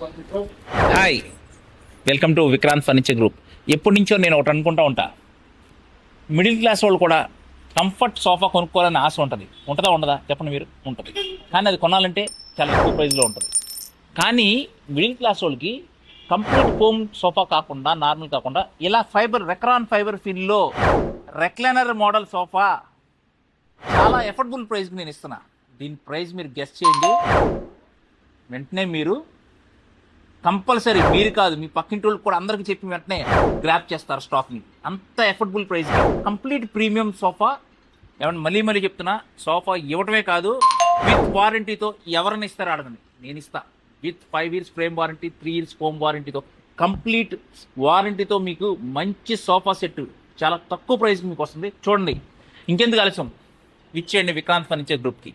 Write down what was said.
Hi, welcome to Vikrant furniture group. ఎప్పటి నుంచో నేను ఒకటి అనుకుంటా ఉంటా, మిడిల్ క్లాస్ వాళ్ళు కూడా కంఫర్ట్ సోఫా కొనుక్కోవాలని ఆశ ఉంటుంది. ఉంటుందా ఉండదా చెప్పండి మీరు? ఉంటుంది. కానీ అది కొనాలంటే చాలా ఎక్కువ ప్రైస్లో ఉంటుంది. కానీ మిడిల్ క్లాస్ వాళ్ళకి కంప్లీట్ హోమ్ సోఫా కాకుండా, నార్మల్ కాకుండా ఇలా Recron fibre fill recliner model sofa చాలా ఎఫర్డబుల్ ప్రైస్కి నేను ఇస్తున్నా. దీని ప్రైస్ మీరు గెస్ చేయండి. వెంటనే మీరు కంపల్సరీ, మీరు కాదు మీ పక్కింటి వాళ్ళకి కూడా అందరికీ చెప్పి వెంటనే గ్రాప్ చేస్తారు స్టాక్ని. అంత affordable price, complete premium sofa. ఏమన్నా మళ్ళీ చెప్తున్నా, సోఫా ఇవ్వటమే కాదు, విత్ వారంటీతో. ఎవరైనా ఇస్తారో అడగండి, నేను ఇస్తా. With 5 years frame warranty, 3 years home వారంటీతో, కంప్లీట్ వారంటీతో మీకు మంచి సోఫా సెట్ చాలా తక్కువ ప్రైస్కి మీకు వస్తుంది. చూడండి, ఇంకెందుకు ఆలస్యం, ఇచ్చేయండి విక్రాంత్ ఫర్నిచర్ గ్రూప్కి.